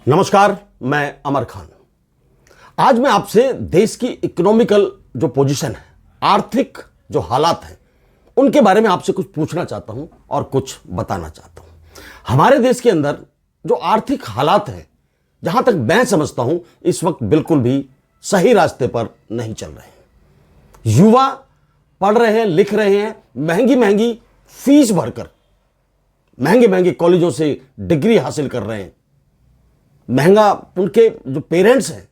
नमस्कार, मैं अमर खान। आज मैं आपसे देश की इकोनॉमिकल जो पोजीशन है, आर्थिक जो हालात हैं, उनके बारे में आपसे कुछ पूछना चाहता हूं और कुछ बताना चाहता हूं। हमारे देश के अंदर जो आर्थिक हालात हैं, जहां तक मैं समझता हूं, इस वक्त बिल्कुल भी सही रास्ते पर नहीं चल रहे हैं। युवा पढ़ रहे हैं, लिख रहे हैं, महंगी महंगी फीस भरकर महंगे महंगे कॉलेजों से डिग्री हासिल कर रहे हैं। महंगा उनके जो पेरेंट्स हैं,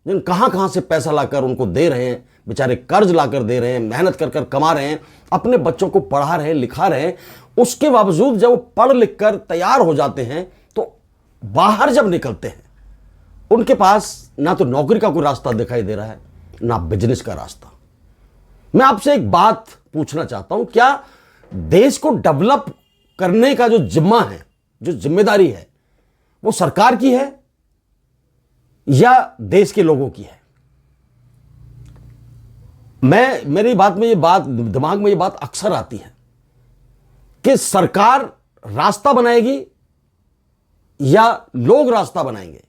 जिन कहां से पैसा लाकर उनको दे रहे हैं, बेचारे कर्ज लाकर दे रहे हैं, मेहनत कर कर कमा रहे हैं, अपने बच्चों को पढ़ा रहे हैं, लिखा रहे हैं। उसके बावजूद जब वो पढ़ लिख कर तैयार हो जाते हैं तो बाहर जब निकलते हैं, उनके पास ना तो नौकरी का कोई रास्ता दिखाई दे रहा है, ना बिजनेस का रास्ता। मैं आपसे एक बात पूछना चाहता हूं, क्या देश को डेवलप करने का जो जिम्मा है, जो जिम्मेदारी है, वो सरकार की है या देश के लोगों की है? मेरी बात में दिमाग में ये बात अक्सर आती है कि सरकार रास्ता बनाएगी या लोग रास्ता बनाएंगे?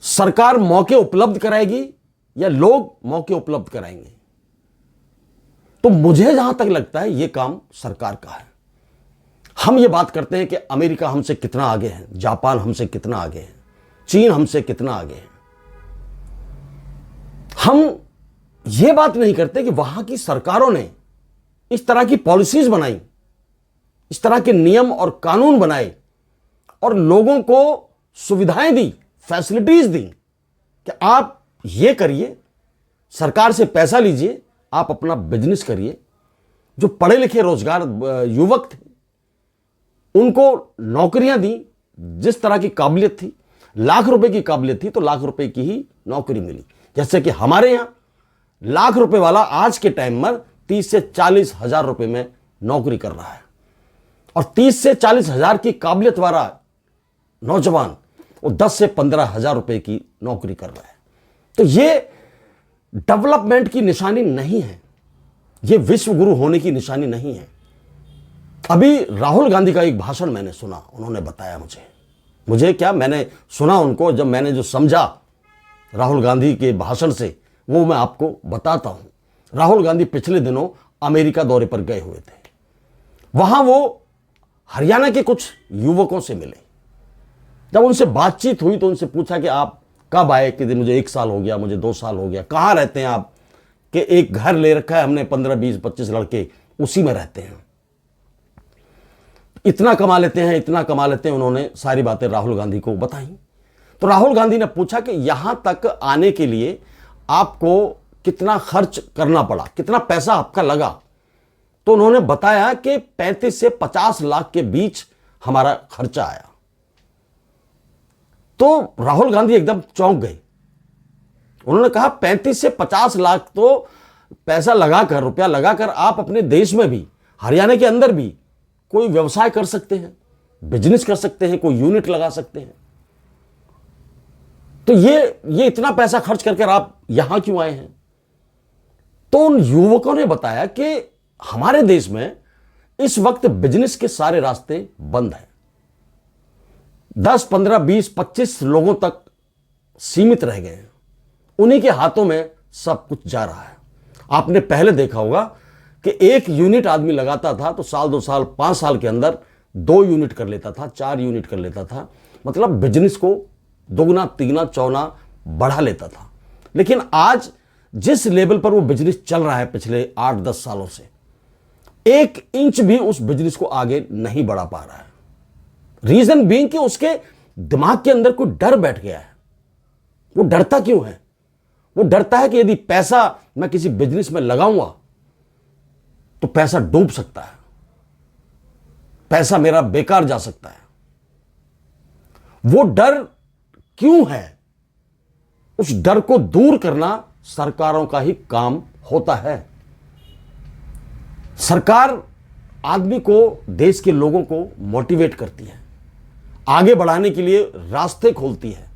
सरकार मौके उपलब्ध कराएगी या लोग मौके उपलब्ध कराएंगे? तो मुझे जहां तक लगता है यह काम सरकार का है। हम ये बात करते हैं कि अमेरिका हमसे कितना आगे है, जापान हमसे कितना आगे है, चीन हमसे कितना आगे है। हम ये बात नहीं करते कि वहां की सरकारों ने इस तरह की पॉलिसीज बनाई, इस तरह के नियम और कानून बनाए और लोगों को सुविधाएं दी, फैसिलिटीज दी कि आप ये करिए, सरकार से पैसा लीजिए, आप अपना बिजनेस करिए। जो पढ़े लिखे रोजगार युवक थे, उनको नौकरियां दी। जिस तरह की काबिलियत थी, लाख रुपए की काबिलियत थी, तो लाख रुपए की ही नौकरी मिली। जैसे कि हमारे यहां लाख रुपए वाला आज के टाइम में 30 से 40 हजार रुपए में नौकरी कर रहा है, और 30 से 40 हजार की काबिलियत वाला नौजवान वो 10 से 15 हजार रुपए की नौकरी कर रहा है। तो ये डेवलपमेंट की निशानी नहीं है, ये विश्व गुरु होने की निशानी नहीं है। अभी राहुल गांधी का एक भाषण मैंने सुना, उन्होंने बताया मुझे क्या, मैंने सुना उनको, जब मैंने जो समझा राहुल गांधी के भाषण से, वो मैं आपको बताता हूं। राहुल गांधी पिछले दिनों अमेरिका दौरे पर गए हुए थे। वहां वो हरियाणा के कुछ युवकों से मिले। जब उनसे बातचीत हुई तो उनसे पूछा कि आप कब आए? कि मुझे 1 साल हो गया, मुझे 2 साल हो गया। कहां रहते हैं आप? कि एक घर ले रखा है हमने, 15, 20, 25 लड़के उसी में रहते हैं, इतना कमा लेते हैं, इतना कमा लेते हैं। उन्होंने सारी बातें राहुल गांधी को बताई। तो राहुल गांधी ने पूछा कि यहां तक आने के लिए आपको कितना खर्च करना पड़ा, कितना पैसा आपका लगा? तो उन्होंने बताया कि 35 से 50 लाख के बीच हमारा खर्चा आया। तो राहुल गांधी एकदम चौंक गए। उन्होंने कहा 35 से 50 लाख तो पैसा लगाकर, रुपया लगाकर आप अपने देश में भी, हरियाणा के अंदर भी कोई व्यवसाय कर सकते हैं, बिजनेस कर सकते हैं, कोई यूनिट लगा सकते हैं। तो ये इतना पैसा खर्च करके आप यहां क्यों आए हैं? तो उन युवकों ने बताया कि हमारे देश में इस वक्त बिजनेस के सारे रास्ते बंद हैं। 10, 15, 20, 25 लोगों तक सीमित रह गए हैं। उन्हीं के हाथों में सब कुछ जा रहा है। आपने पहले देखा होगा कि 1 यूनिट आदमी लगाता था तो साल, 2 साल, 5 साल के अंदर 2 यूनिट कर लेता था, 4 यूनिट कर लेता था। मतलब बिजनेस को दोगुना, तिगुना, चौना बढ़ा लेता था। लेकिन आज जिस लेवल पर वो बिजनेस चल रहा है पिछले 8-10 सालों से, 1 इंच भी उस बिजनेस को आगे नहीं बढ़ा पा रहा है। रीजन बीइंग कि उसके दिमाग के अंदर कोई डर बैठ गया है। वो डरता क्यों है? वो डरता है कि यदि पैसा मैं किसी बिजनेस में लगाऊंगा तो पैसा डूब सकता है, पैसा मेरा बेकार जा सकता है। वो डर क्यों है? उस डर को दूर करना सरकारों का ही काम होता है। सरकार आदमी को, देश के लोगों को मोटिवेट करती है, आगे बढ़ाने के लिए रास्ते खोलती है,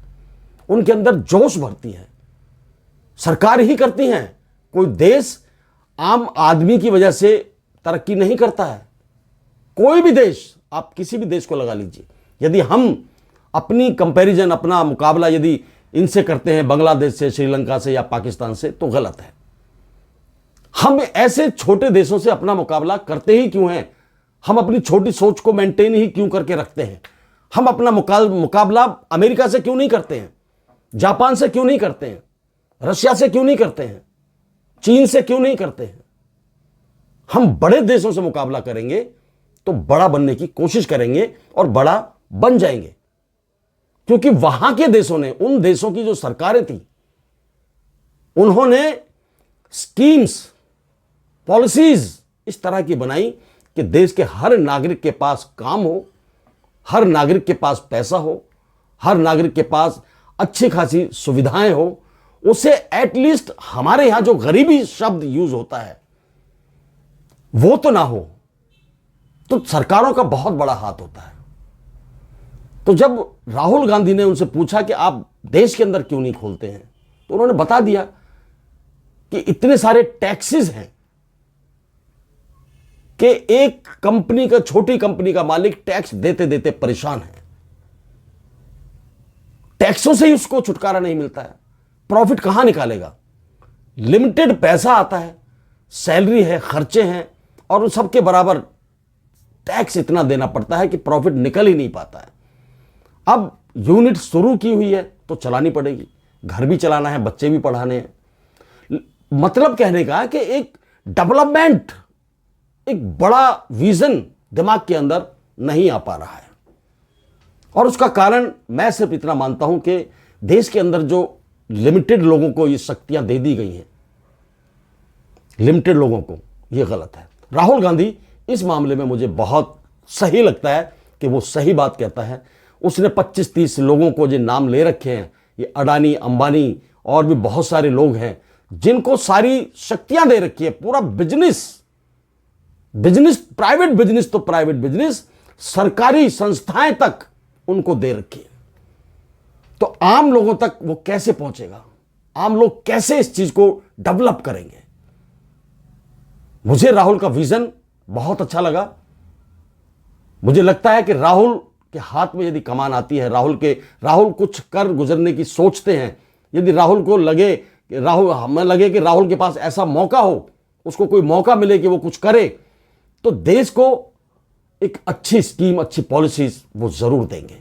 उनके अंदर जोश भरती है। सरकार ही करती है। कोई देश आम आदमी की वजह से तरक्की नहीं करता है। कोई भी देश, आप किसी भी देश को लगा लीजिए, यदि हम अपनी कंपैरिजन, अपना मुकाबला यदि इनसे करते हैं, बांग्लादेश से, श्रीलंका से या पाकिस्तान से, तो गलत है। हम ऐसे छोटे देशों से अपना मुकाबला करते ही क्यों हैं? हम अपनी छोटी सोच को मेंटेन ही क्यों करके रखते हैं? हम अपना मुकाबला अमेरिका से क्यों नहीं करते हैं? जापान से क्यों नहीं करते हैं? रशिया से क्यों नहीं करते हैं? चीन से क्यों नहीं करते हैं? हम बड़े देशों से मुकाबला करेंगे तो बड़ा बनने की कोशिश करेंगे और बड़ा बन जाएंगे, क्योंकि वहां के देशों ने, उन देशों की जो सरकारें थी, उन्होंने स्कीम्स, पॉलिसीज इस तरह की बनाई कि देश के हर नागरिक के पास काम हो, हर नागरिक के पास पैसा हो, हर नागरिक के पास अच्छी खासी सुविधाएं हो, उसे एटलीस्ट, हमारे यहां जो गरीबी शब्द यूज होता है वो तो ना हो। तो सरकारों का बहुत बड़ा हाथ होता है। तो जब राहुल गांधी ने उनसे पूछा कि आप देश के अंदर क्यों नहीं खोलते हैं, तो उन्होंने बता दिया कि इतने सारे टैक्सेस हैं कि एक कंपनी का, छोटी कंपनी का मालिक टैक्स देते देते परेशान है। टैक्सों से ही उसको छुटकारा नहीं मिलता है, प्रॉफिट कहां निकालेगा? लिमिटेड पैसा आता है, सैलरी है, खर्चे हैं, और उन सबके बराबर टैक्स इतना देना पड़ता है कि प्रॉफिट निकल ही नहीं पाता है। अब यूनिट शुरू की हुई है तो चलानी पड़ेगी, घर भी चलाना है, बच्चे भी पढ़ाने हैं। मतलब कहने का कि एक डेवलपमेंट, एक बड़ा विजन दिमाग के अंदर नहीं आ पा रहा है। और उसका कारण मैं सिर्फ इतना मानता हूं कि देश के अंदर जो लिमिटेड लोगों को ये शक्तियां दे दी गई हैं, लिमिटेड लोगों को, ये गलत है। राहुल गांधी इस मामले में मुझे बहुत सही लगता है कि वो सही बात कहता है। उसने 25-30 लोगों को जो नाम ले रखे हैं, ये अडानी, अंबानी और भी बहुत सारे लोग हैं जिनको सारी शक्तियां दे रखी है। पूरा बिजनेस, प्राइवेट बिजनेस तो प्राइवेट बिजनेस, सरकारी संस्थाएं तक उनको दे रखी है। तो आम लोगों तक वो कैसे पहुंचेगा? आम लोग कैसे इस चीज को डेवलप करेंगे? मुझे राहुल का विजन बहुत अच्छा लगा। मुझे लगता है कि राहुल के हाथ में यदि कमान आती है, राहुल कुछ कर गुजरने की सोचते हैं, यदि राहुल को लगे कि राहुल के पास ऐसा मौका हो, उसको कोई मौका मिले कि वो कुछ करे, तो देश को एक अच्छी स्कीम, अच्छी पॉलिसीज वो जरूर देंगे।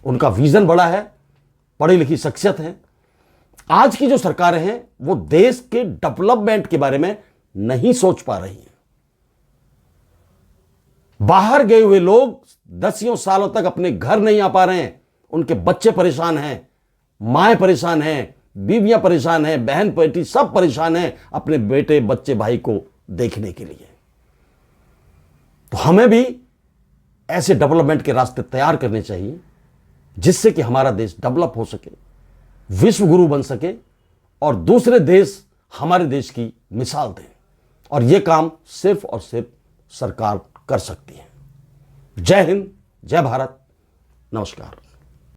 उनका विजन बड़ा है, पढ़ी लिखी शख्सियत है। आज की जो सरकारें हैं वो देश के डेवलपमेंट के बारे में नहीं सोच पा रही हैं। बाहर गए हुए लोग 10 सालों तक अपने घर नहीं आ पा रहे हैं, उनके बच्चे परेशान हैं, माएं परेशान हैं, बीवियां परेशान हैं, बहन बेटी सब परेशान हैं अपने बेटे, बच्चे, भाई को देखने के लिए। तो हमें भी ऐसे डेवलपमेंट के रास्ते तैयार करने चाहिए जिससे कि हमारा देश डेवलप हो सके, विश्व गुरु बन सके और दूसरे देश हमारे देश की मिसाल दें। और यह काम सिर्फ और सिर्फ सरकार कर सकती है। जय हिंद, जय भारत, नमस्कार।